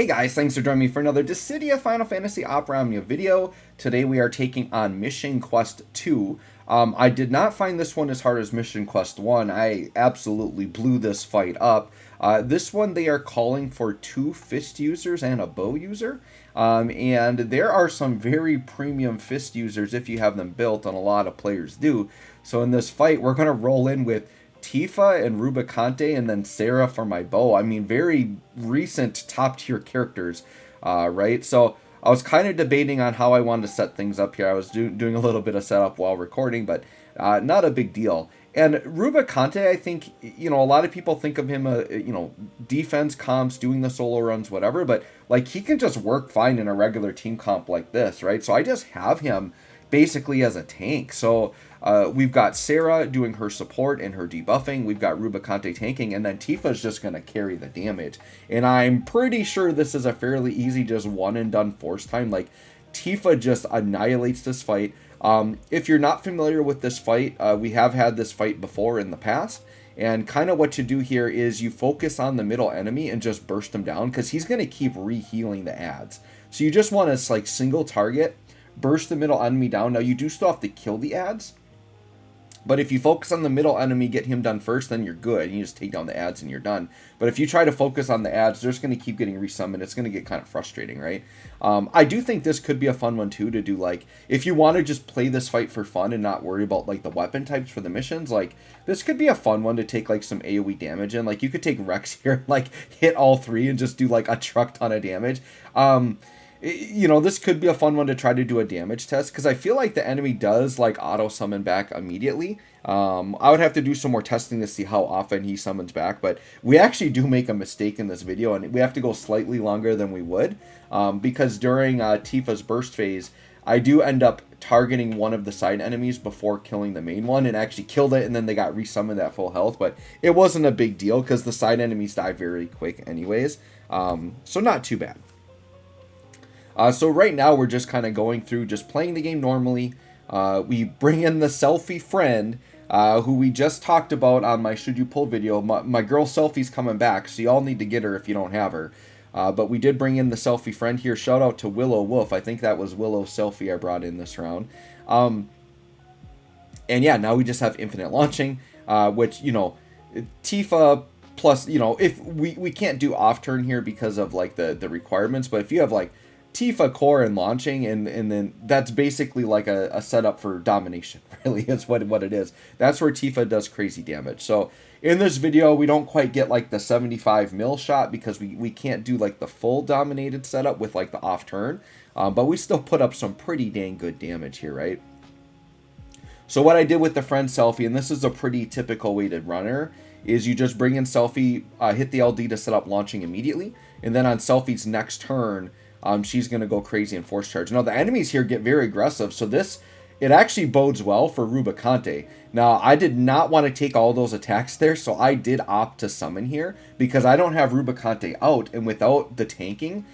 Hey guys, thanks for joining me for another Dissidia Final Fantasy Opera Omnia video. Today we are taking on Mission Quest 2. I did not find this one as hard as Mission Quest 1. I absolutely blew this fight up. This one they are calling for 2 fist users and a bow user. And there are some very premium fist users if you have them built, and a lot of players do. So in this fight we're going to roll in with Tifa and Rubicante, and then Serah for my bow. I mean, very recent top tier characters, right? So I was kind of debating on how I wanted to set things up here. I was doing a little bit of setup while recording, but not a big deal. And Rubicante, I think, a lot of people think of him, defense comps, doing the solo runs, whatever, but like he can just work fine in a regular team comp like this, right? So I just have him basically as a tank. So we've got Serah doing her support and her debuffing. We've got Rubicante tanking, and then Tifa's just going to carry the damage. And I'm pretty sure this is a fairly easy, just one and done force time. Like, Tifa just annihilates this fight. If you're not familiar with this fight, we have had this fight before in the past. And kind of what you do here is you focus on the middle enemy and just burst him down, because he's going to keep rehealing the ads. So you just want to like single target, burst the middle enemy down. Now you do still have to kill the ads, but if you focus on the middle enemy, get him done first, then you're good. You just take down the ads and you're done. But if you try to focus on the ads, they're just going to keep getting resummoned. It's going to get kind of frustrating, right? I do think this could be a fun one too, to do like, if you want to just play this fight for fun and not worry about like the weapon types for the missions, like this could be a fun one to take like some AoE damage in. Like you could take Rex here and like hit all three and just do like a truck ton of damage. This could be a fun one to try to do a damage test, because I feel like the enemy does like auto summon back immediately. I would have to do some more testing to see how often he summons back, but we actually do make a mistake in this video, and we have to go slightly longer than we would, because during Tifa's burst phase, I do end up targeting one of the side enemies before killing the main one, and actually killed it, and then they got resummoned at full health, but it wasn't a big deal because the side enemies die very quick anyways, so not too bad. So right now we're just kind of going through, just playing the game normally. We bring in the selfie friend, who we just talked about on my Should You Pull video. My girl Selfie's coming back, so y'all need to get her if you don't have her. But we did bring in the selfie friend here. Shout out to Willow Wolf. I think that was Willow Selfie I brought in this round. And yeah, now we just have infinite launching, which, Tifa plus, if we can't do off turn here because of like the requirements, but if you have like Tifa core and launching, and then that's basically like a setup for domination, really is what it is. That's where Tifa does crazy damage. So in this video we don't quite get like the 75 mil shot, because we can't do like the full dominated setup with like the off turn, but we still put up some pretty dang good damage here, right? So what I did with the friend Selfie, and this is a pretty typical way to run her, is you just bring in Selfie, hit the LD to set up launching immediately, and then on Selfie's next turn, she's going to go crazy and force charge. Now, the enemies here get very aggressive, so it actually bodes well for Rubicante. Now, I did not want to take all those attacks there, so I did opt to summon here, because I don't have Rubicante out, and without the tanking,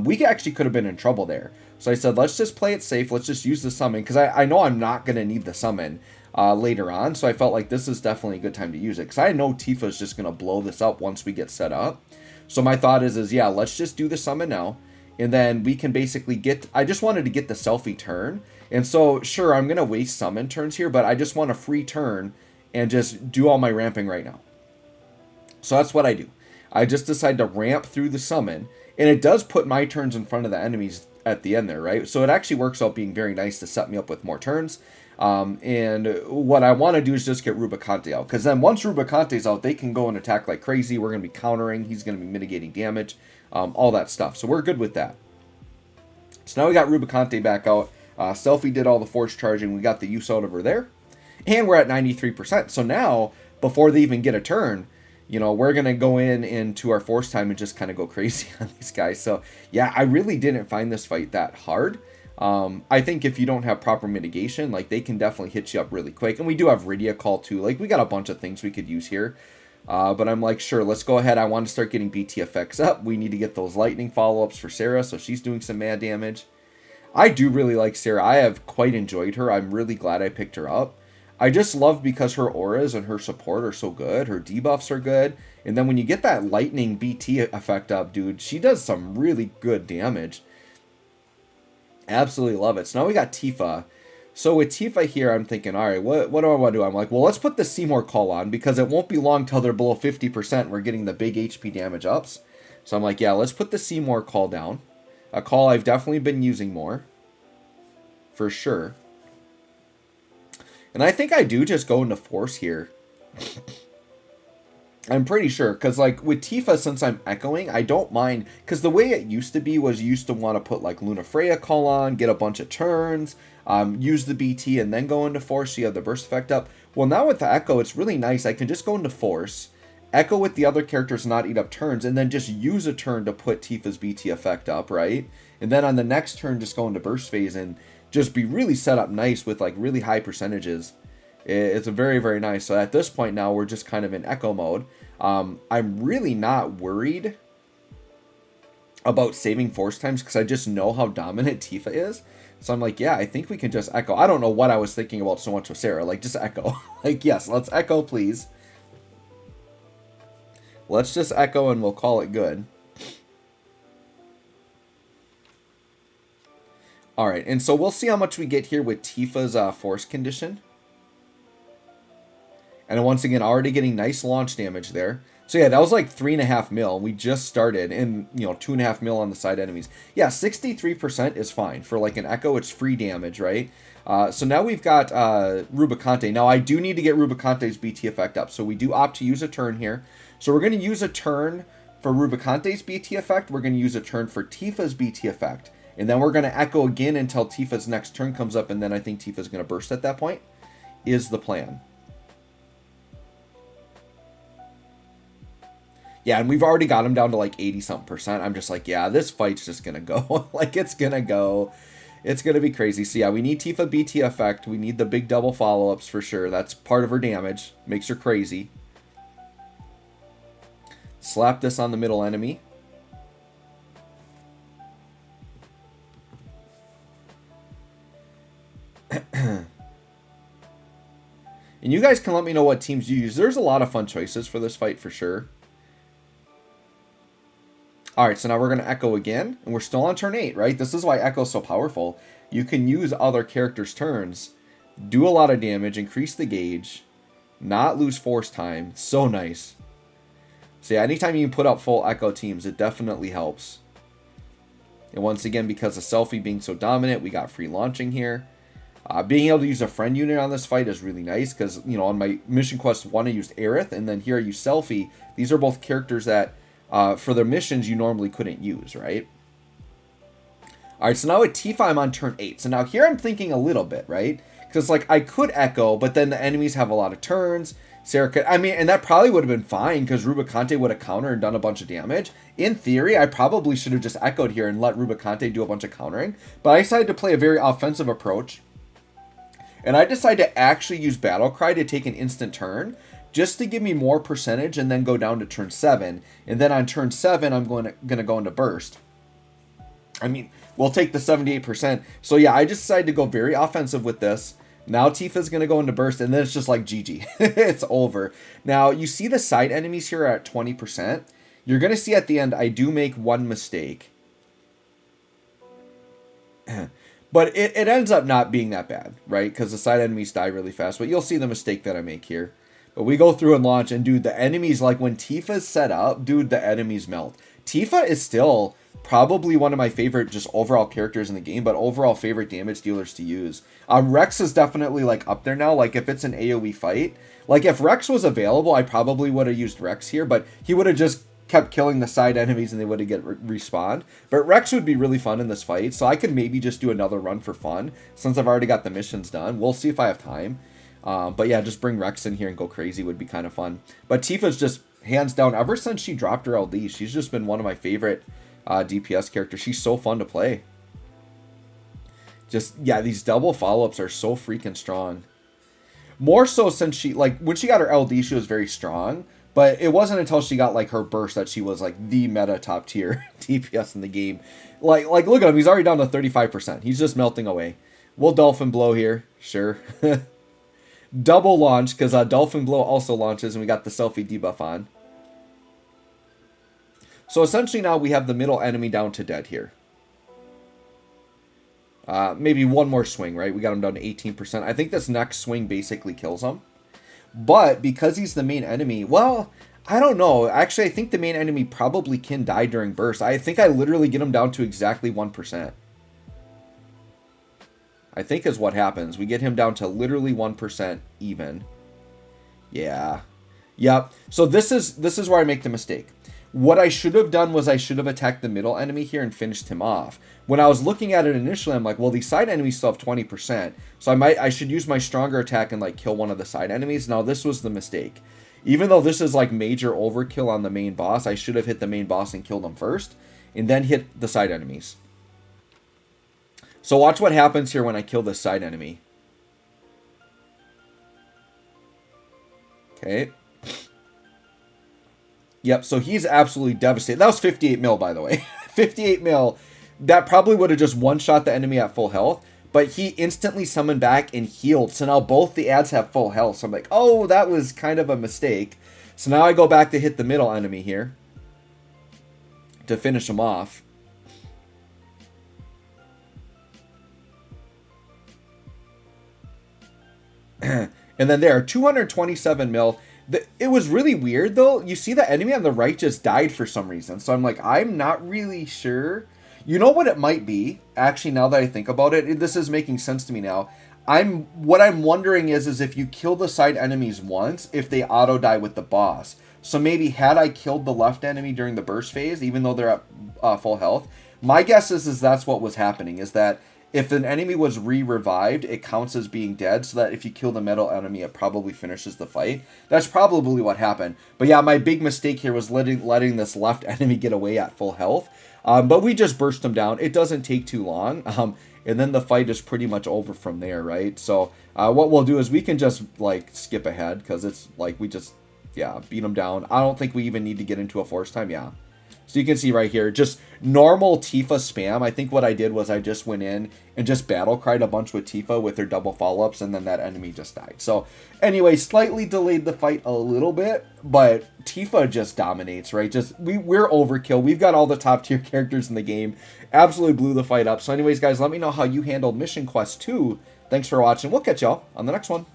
we actually could have been in trouble there. So I said, let's just play it safe, let's just use the summon, because I know I'm not going to need the summon later on, so I felt like this is definitely a good time to use it, because I know Tifa's just going to blow this up once we get set up. So my thought is yeah, let's just do the summon now. And then we can basically I just wanted to get the selfie turn. And so, sure, I'm going to waste summon turns here, but I just want a free turn and just do all my ramping right now. So that's what I do. I just decide to ramp through the summon, and it does put my turns in front of the enemies at the end there, right? So it actually works out being very nice to set me up with more turns. And what I want to do is just get Rubicante out, because then once Rubicante's out, they can go and attack like crazy. We're going to be countering. He's going to be mitigating damage. All that stuff. So we're good with that. So now we got Rubicante back out. Selfie did all the force charging. We got the use out of her there. And we're at 93%. So now, before they even get a turn, we're going to go into our force time and just kind of go crazy on these guys. So yeah, I really didn't find this fight that hard. I think if you don't have proper mitigation, like they can definitely hit you up really quick. And we do have Rydia call too. Like we got a bunch of things we could use here. But I'm like, sure, let's go ahead. I want to start getting BTFX up. We need to get those lightning follow-ups for Serah, so she's doing some mad damage. I do really like Serah. I have quite enjoyed her. I'm really glad I picked her up. I just love because her auras and her support are so good. Her debuffs are good. And then when you get that lightning BT effect up, dude, she does some really good damage. Absolutely love it. So now we got Tifa. So with Tifa here, I'm thinking, all right, what do I want to do? I'm like, well, let's put the Seymour call on because it won't be long till they're below 50%. We're getting the big HP damage ups. So I'm like, yeah, let's put the Seymour call down. A call I've definitely been using more. For sure. And I think I do just go into Force here. I'm pretty sure. Because, like, with Tifa, since I'm echoing, I don't mind. Because the way it used to be was you used to want to put, like, Luna Freya call on, get a bunch of turns, use the BT, and then go into Force so you have the burst effect up. Well, now with the Echo, it's really nice. I can just go into Force, Echo with the other characters, not eat up turns, and then just use a turn to put Tifa's BT effect up, right? And then on the next turn, just go into burst phase and just be really set up nice with, like, really high percentages. It's a very, very nice. So at this point now, we're just kind of in Echo mode. I'm really not worried about saving Force times because I just know how dominant Tifa is. So I'm like, yeah, I think we can just Echo. I don't know what I was thinking about so much with Serah. Like, just Echo. Like, yes, let's Echo, please. Let's just Echo and we'll call it good. Alright, and so we'll see how much we get here with Tifa's Force condition. And once again, already getting nice launch damage there. So yeah, that was like 3.5 mil. We just started, and 2.5 mil on the side enemies. Yeah, 63% is fine. For like an Echo, it's free damage, right? So now we've got Rubicante. Now I do need to get Rubicante's BT effect up. So we do opt to use a turn here. So we're going to use a turn for Rubicante's BT effect. We're going to use a turn for Tifa's BT effect. And then we're going to Echo again until Tifa's next turn comes up. And then I think Tifa's going to burst at that point. Is the plan. Yeah, and we've already got him down to like 80-something%. I'm just like, yeah, this fight's just going to go. Like, it's going to go. It's going to be crazy. So yeah, we need Tifa BT effect. We need the big double follow-ups for sure. That's part of her damage. Makes her crazy. Slap this on the middle enemy. And you guys can let me know what teams you use. There's a lot of fun choices for this fight for sure. Alright, so now we're going to Echo again. And we're still on turn 8, right? This is why Echo's so powerful. You can use other characters' turns, do a lot of damage, increase the gauge, not lose Force time. So nice. So yeah, anytime you can put up full Echo teams, it definitely helps. And once again, because of Selfie being so dominant, we got free launching here. Being able to use a friend unit on this fight is really nice because, on my Mission Quest 1, I used Aerith, and then here I use Selfie. These are both characters that, for their missions, you normally couldn't use, right? Alright, so now with Tifa, I'm on turn 8. So now here I'm thinking a little bit, right? Because, like, I could Echo, but then the enemies have a lot of turns. Serah could, and that probably would have been fine because Rubicante would have countered and done a bunch of damage. In theory, I probably should have just Echoed here and let Rubicante do a bunch of countering. But I decided to play a very offensive approach. And I decided to actually use Battle Cry to take an instant turn, just to give me more percentage and then go down to turn 7. And then on turn 7, I'm going to go into Burst. We'll take the 78%. So yeah, I just decided to go very offensive with this. Now Tifa's going to go into Burst, and then it's just like GG. It's over. Now, you see the side enemies here are at 20%. You're going to see at the end, I do make one mistake. But it ends up not being that bad, right? Because the side enemies die really fast. But you'll see the mistake that I make here. But we go through and launch, and dude, the enemies, like when Tifa's set up, dude, the enemies melt. Tifa is still probably one of my favorite just overall characters in the game, but overall favorite damage dealers to use. Rex is definitely like up there now. Like if it's an AoE fight, like if Rex was available, I probably would have used Rex here, but he would have just kept killing the side enemies and they would have get respawned. But Rex would be really fun in this fight, so I could maybe just do another run for fun since I've already got the missions done. We'll see if I have time. But yeah, just bring Rex in here and go crazy would be kind of fun. But Tifa's just hands down, ever since she dropped her LD, she's just been one of my favorite DPS characters. She's so fun to play. Just, yeah, these double follow-ups are so freaking strong. More so since she, like, when she got her LD, she was very strong. But it wasn't until she got, like, her burst that she was, like, the meta top tier DPS in the game. Like, look at him. He's already down to 35%. He's just melting away. We'll Dolphin Blow here. Sure. double launch because Dolphin Blow also launches, and we got the selfie debuff on. So essentially now we have the middle enemy down to dead here. Maybe one more swing, right? We got him down to 18%. I think this next swing basically kills him. But because he's the main enemy, well, I don't know. Actually, I think the main enemy probably can die during burst. I think I literally get him down to exactly 1%. I think is what happens. We get him down to literally 1% even. Yeah. Yep. So this is where I make the mistake. What I should have done was I should have attacked the middle enemy here and finished him off. When I was looking at it initially, I'm like, well, these side enemies still have 20%. So I should use my stronger attack and like kill one of the side enemies. Now this was the mistake. Even though this is like major overkill on the main boss, I should have hit the main boss and killed him first. And then hit the side enemies. So watch what happens here when I kill this side enemy. Okay. Yep, so he's absolutely devastated. That was 58 mil, by the way. 58 mil. That probably would have just one-shot the enemy at full health. But he instantly summoned back and healed. So now both the ads have full health. So I'm like, oh, that was kind of a mistake. So now I go back to hit the middle enemy here. To finish him off. And then there, 227 mil. It was really weird, though. You see the enemy on the right just died for some reason. So I'm like, I'm not really sure. You know what it might be? Actually, now that I think about it, this is making sense to me now. What I'm wondering is if you kill the side enemies once, if they auto-die with the boss. So maybe had I killed the left enemy during the burst phase, even though they're at full health, my guess is that's what was happening, is that if an enemy was revived, it counts as being dead, so that if you kill the middle enemy, it probably finishes the fight. That's probably what happened. But yeah, my big mistake here was letting this left enemy get away at full health. But we just burst him down. It doesn't take too long. And then the fight is pretty much over from there, right? So what we'll do is we can just like skip ahead, because it's like we just, yeah, beat him down. I don't think we even need to get into a force time, yeah. So you can see right here, just normal Tifa spam. I think what I did was I just went in and just battle cried a bunch with Tifa with her double follow-ups, and then that enemy just died. So anyway, slightly delayed the fight a little bit, but Tifa just dominates, right? We're overkill. We've got all the top tier characters in the game. Absolutely blew the fight up. So anyways, guys, let me know how you handled Mission Quest 2. Thanks for watching. We'll catch y'all on the next one.